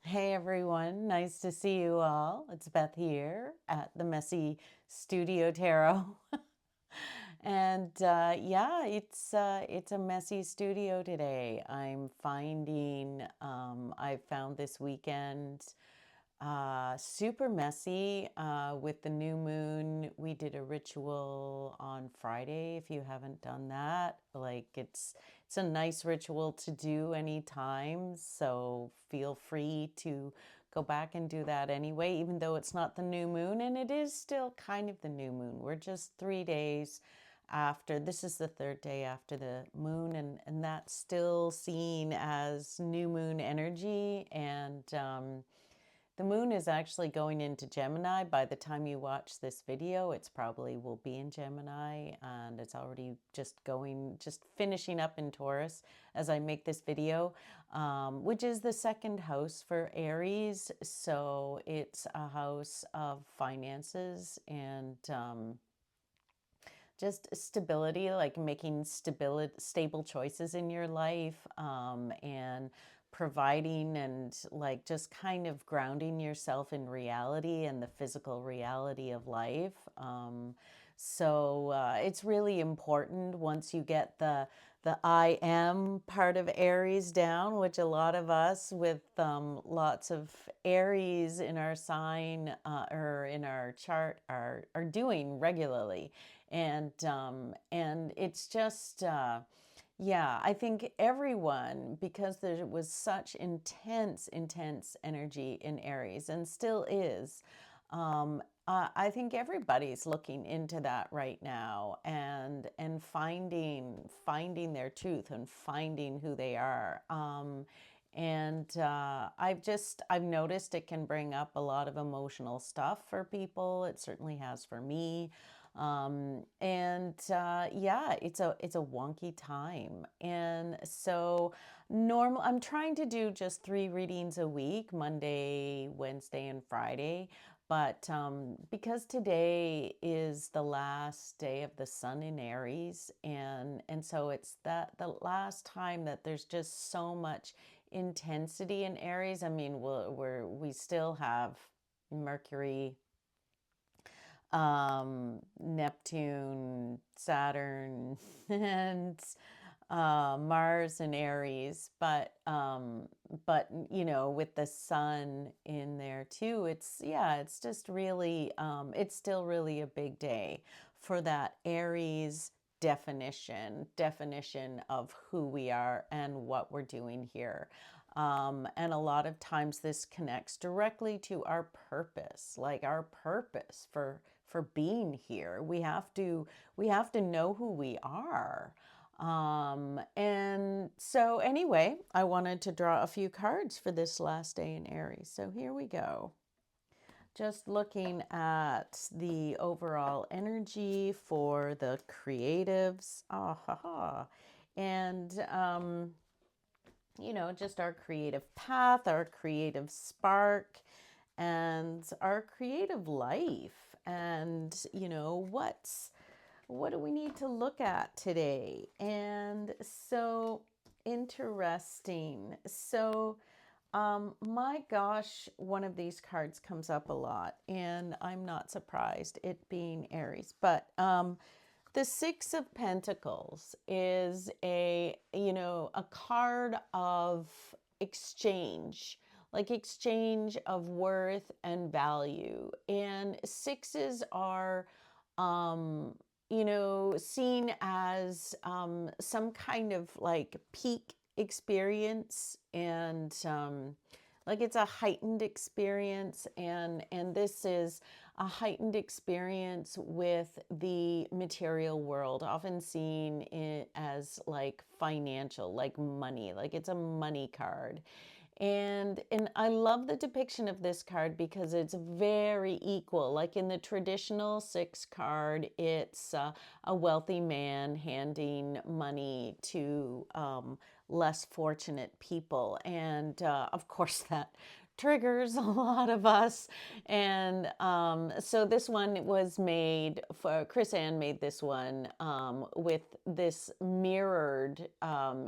Hey everyone, nice to see you all. It's Beth here at the Messy Studio Tarot. And yeah, it's a messy studio today. I found this weekend super messy with the new moon. We did a ritual on Friday. If you haven't done that, it's a nice ritual to do anytime. So feel free to go back and do that anyway, even though it's not the new moon, and it is still kind of the new moon. We're just 3 days after. This is the third day after the moon, and that's still seen as new moon energy. And the moon is actually going into Gemini. By the time you watch this video, it's probably will be in Gemini, and it's already just finishing up in Taurus as I make this video, which is the second house for Aries. So it's a house of finances and just stability, like making stable choices in your life, and providing and like just kind of grounding yourself in reality and the physical reality of life. It's really important once you get the I am part of Aries down, which a lot of us with lots of Aries in our sign or in our chart are doing regularly. And it's just yeah, I think everyone, because there was such intense energy in Aries and still is, I think everybody's looking into that right now and finding their truth and finding who they are. I've noticed it can bring up a lot of emotional stuff for people. It certainly has for me. Yeah, it's a wonky time. And so normal I'm trying to do just 3 readings a week, Monday, Wednesday, and Friday. But because today is the last day of the sun in Aries, and so it's that the last time that there's just so much intensity in Aries. I mean, we still have Mercury, Neptune, Saturn, and Mars and Aries, but you know, with the sun in there too, it's just really, it's still really a big day for that Aries definition of who we are and what we're doing here. And a lot of times this connects directly to our purpose, like our purpose for being here. We have to know who we are. And so anyway, I wanted to draw a few cards for this last day in Aries. So here we go. Just looking at the overall energy for the creatives. Ah, ha, ha. And just our creative path, our creative spark, and our creative life. And, what do we need to look at today? And so interesting. So, my gosh, one of these cards comes up a lot, and I'm not surprised, it being Aries. But the Six of Pentacles is a card of exchange, like exchange of worth and value. And sixes are, um, seen as some kind of like peak experience, and like it's a heightened experience, and this is a heightened experience with the material world, often seen as like financial, like money, like it's a money card. And I love the depiction of this card because it's very equal. Like in the traditional six card, it's a wealthy man handing money to less fortunate people. And of course, that triggers a lot of us. And so this one was made for Chris Ann made this one with this mirrored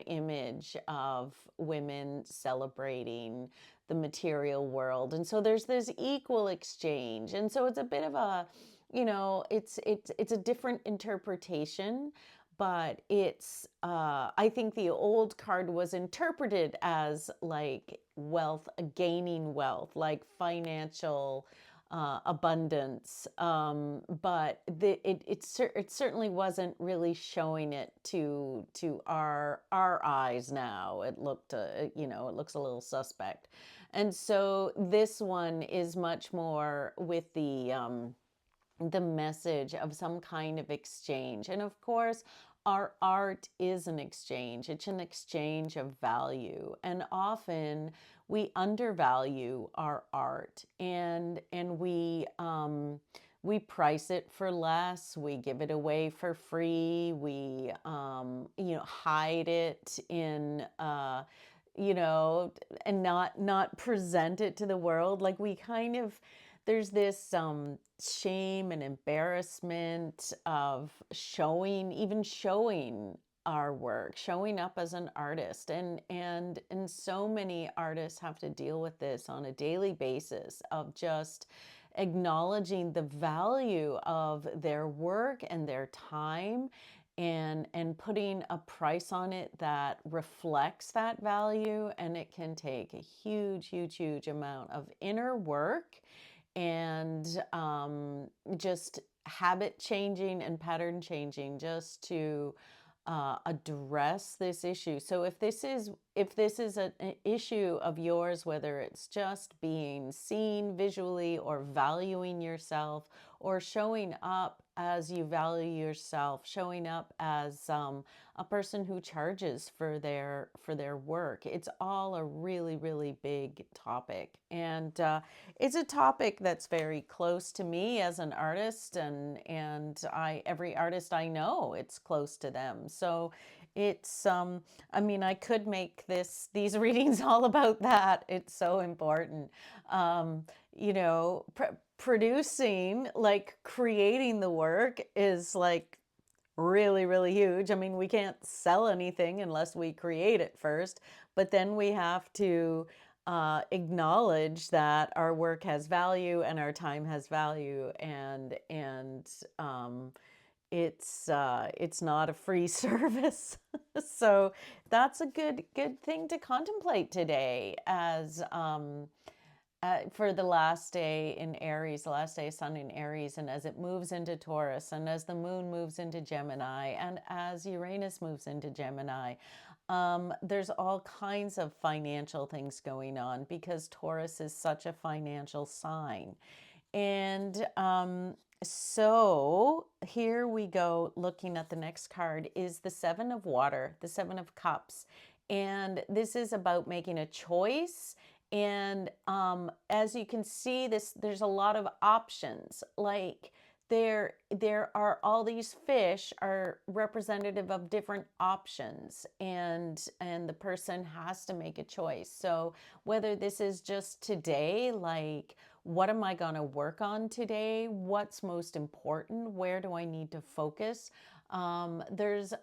image of women celebrating the material world. And so there's this equal exchange. And so it's a bit of a, it's a different interpretation, but it's I think the old card was interpreted as like wealth, gaining wealth, like financial abundance, but it certainly wasn't really showing it to our eyes now. It looked it looks a little suspect, and so this one is much more with the message of some kind of exchange. And of course, our art is an exchange. It's an exchange of value. And often we undervalue our art, and we price it for less. We give it away for free. We hide it in and not present it to the world. Like we kind of there's this shame and embarrassment of even showing our work, showing up as an artist, and so many artists have to deal with this on a daily basis of just acknowledging the value of their work and their time, and putting a price on it that reflects that value. And it can take a huge amount of inner work and just habit changing and pattern changing just to address this issue. So if this is an issue of yours, whether it's just being seen visually or valuing yourself or showing up as you value yourself, showing up as a person who charges for their work, it's all a really big topic. And it's a topic that's very close to me as an artist, and every artist I know, it's close to them. So it's I could make these readings all about that. It's so important. Producing, like creating the work, is like really huge. I mean, we can't sell anything unless we create it first, but then we have to acknowledge that our work has value and our time has value, and it's not a free service. So that's a good thing to contemplate today, as for the last day in Aries, the last day of Sun in Aries, and as it moves into Taurus, and as the moon moves into Gemini, and as Uranus moves into Gemini, there's all kinds of financial things going on because Taurus is such a financial sign. And so here we go, looking at the next card is the Seven of Water, the Seven of Cups. And this is about making a choice. And as you can see, there's a lot of options. Like there are all these fish are representative of different options, and the person has to make a choice. So whether this is just today, like, what am I going to work on today? What's most important? Where do I need to focus? There's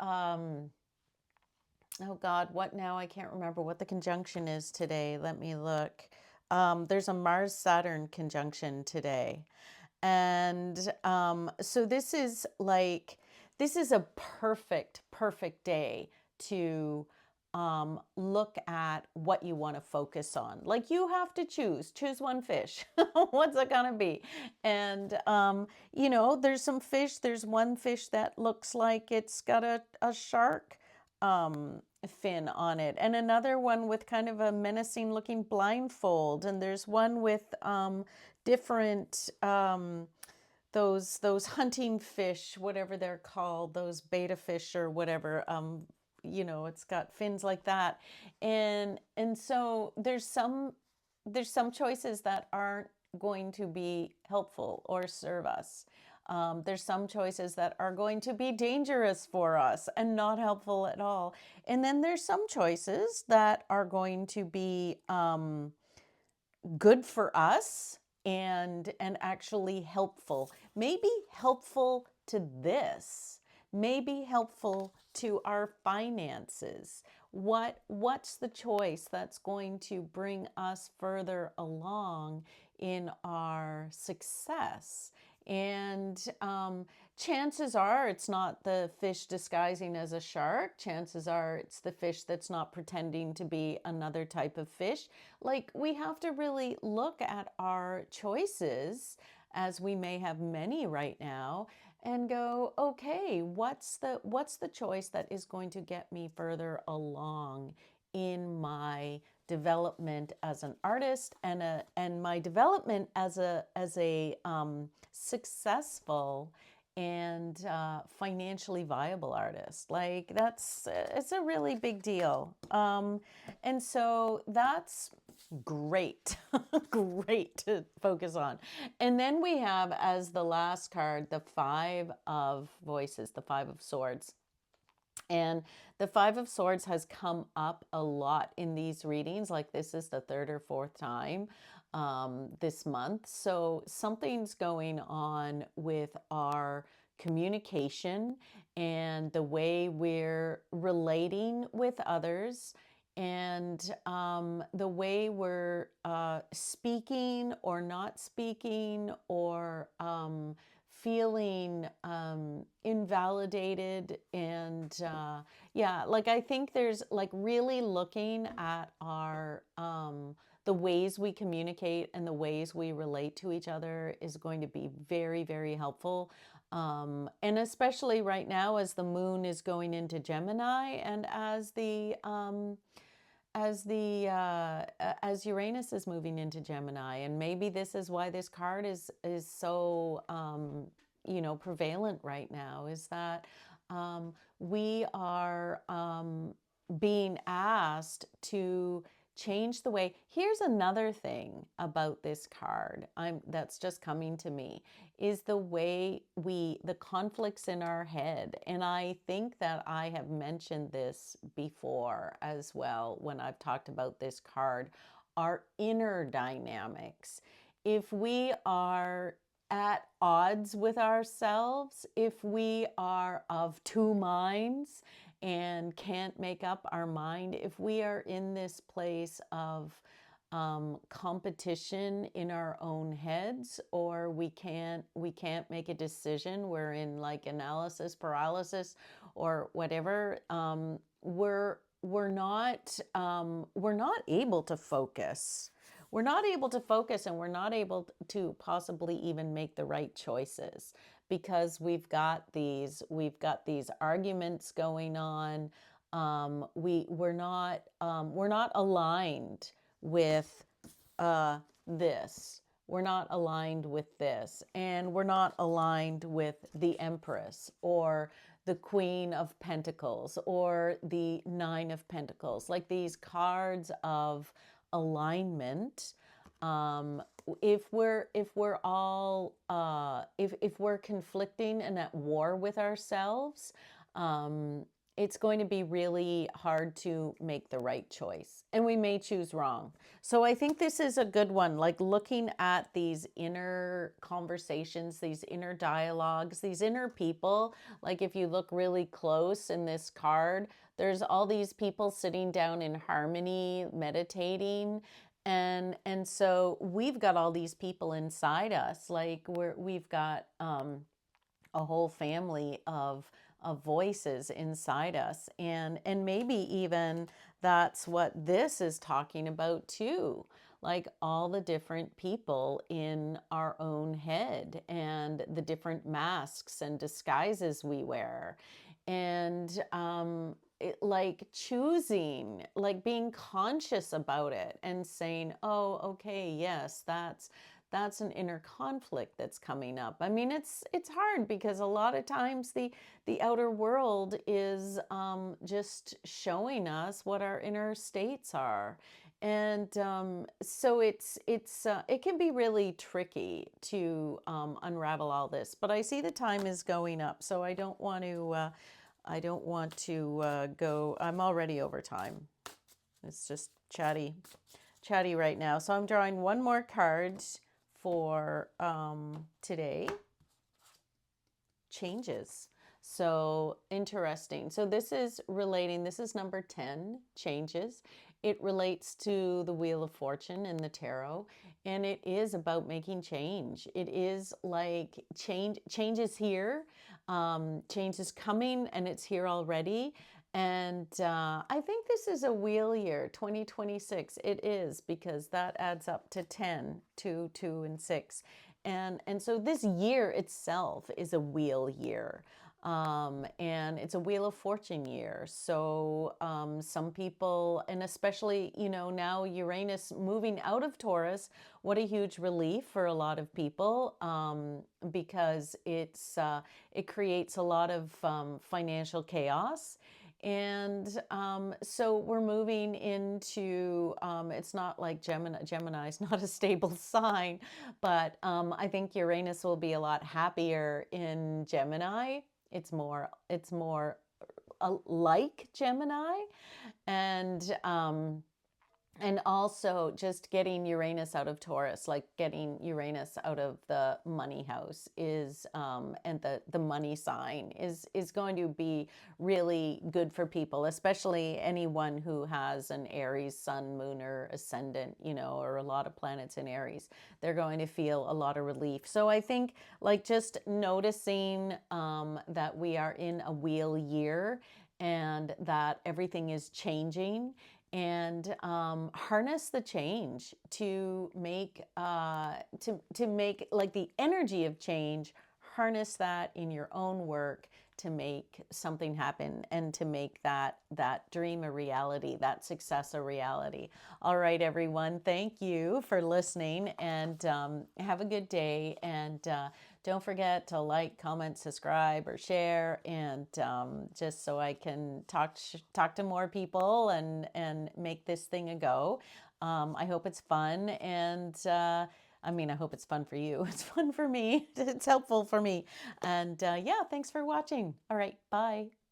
oh God, what now? I can't remember what the conjunction is today. Let me look. There's a Mars-Saturn conjunction today. And so this is a perfect day to look at what you want to focus on. Like, you have to choose one fish. What's it gonna be? And there's some fish. There's one fish that looks like it's got a shark fin on it, and another one with kind of a menacing looking blindfold, and there's one with different those hunting fish, whatever they're called, those beta fish or whatever. It's got fins like that, and so there's some choices that aren't going to be helpful or serve us. There's some choices that are going to be dangerous for us and not helpful at all. And then there's some choices that are going to be good for us and actually helpful. Maybe helpful to this. Maybe helpful to our finances. what's the choice that's going to bring us further along in our success? And chances are it's not the fish disguising as a shark. Chances are it's the fish that's not pretending to be another type of fish. Like, we have to really look at our choices, as we may have many right now, and go, okay, what's the choice that is going to get me further along in my development as an artist, and my development as a successful and financially viable artist. Like, it's a really big deal. And so that's great. Great to focus on. And then we have, as the last card, the Five of Voices, the Five of Swords. And the Five of Swords has come up a lot in these readings. Like, this is the third or fourth time this month. So something's going on with our communication and the way we're relating with others, and the way we're speaking or not speaking, or feeling invalidated. And yeah, like, I think there's, like, really looking at our the ways we communicate and the ways we relate to each other is going to be very, very helpful. And especially right now, as the moon is going into Gemini, and as Uranus is moving into Gemini. And maybe this is why this card is so prevalent right now, is that we are being asked to change the way. Here's another thing about this card that's just coming to me, is the way the conflicts in our head. And I think that I have mentioned this before as well when I've talked about this card, our inner dynamics. If we are at odds with ourselves, if we are of two minds and can't make up our mind, if we are in this place of competition in our own heads, or we can't make a decision, we're in, like, analysis paralysis or whatever, we're not able to focus. We're not able to focus, and we're not able to possibly even make the right choices, because we've got these arguments going on. We're not aligned with this. We're not aligned with this, and we're not aligned with the Empress, or the Queen of Pentacles, or the Nine of Pentacles. Like, these cards of alignment. If we're all if we're conflicting and at war with ourselves, it's going to be really hard to make the right choice, and we may choose wrong. So I think this is a good one, like, looking at these inner conversations, these inner dialogues, these inner people. Like, if you look really close in this card, there's all these people sitting down in harmony, meditating. And so we've got all these people inside us. Like, we've got a whole family of voices inside us, and maybe even that's what this is talking about too. Like, all the different people in our own head, and the different masks and disguises we wear. And like, choosing, like, being conscious about it and saying, oh, okay, yes, that's an inner conflict that's coming up. I mean, it's hard, because a lot of times the outer world is just showing us what our inner states are. And so it can be really tricky to unravel all this. But I see the time is going up, so I don't want to go. I'm already over time. It's just chatty right now. So I'm drawing one more card for today. Changes. So interesting. So this is relating, this is number 10, changes. It relates to the Wheel of Fortune in the tarot, and it is about making change. It is like change is here, change is coming, and it's here already. And I think this is a wheel year, 2026. It is, because that adds up to 10, 2, 2, and 6. And so this year itself is a wheel year. And it's a Wheel of Fortune year. So some people, and especially, you know, now Uranus moving out of Taurus, what a huge relief for a lot of people, because it creates a lot of financial chaos. And so we're moving into, it's not like Gemini is not a stable sign, but I think Uranus will be a lot happier in Gemini. It's more like Gemini, and also just getting Uranus out of Taurus, like getting Uranus out of the money house is, and the money sign is going to be really good for people, especially anyone who has an Aries sun, moon, or ascendant, you know, or a lot of planets in Aries. They're going to feel a lot of relief. So I think like just noticing that we are in a wheel year and that everything is changing, and harness the change to make to make like the energy of change, harness that in your own work to make something happen and to make that dream a reality, that success a reality. All right, everyone, thank you for listening, and have a good day. And don't forget to like, comment, subscribe, or share, and just so I can talk to more people and make this thing a go. I hope it's fun, and I mean, I hope it's fun for you. It's fun for me. It's helpful for me. And yeah, thanks for watching. All right, bye.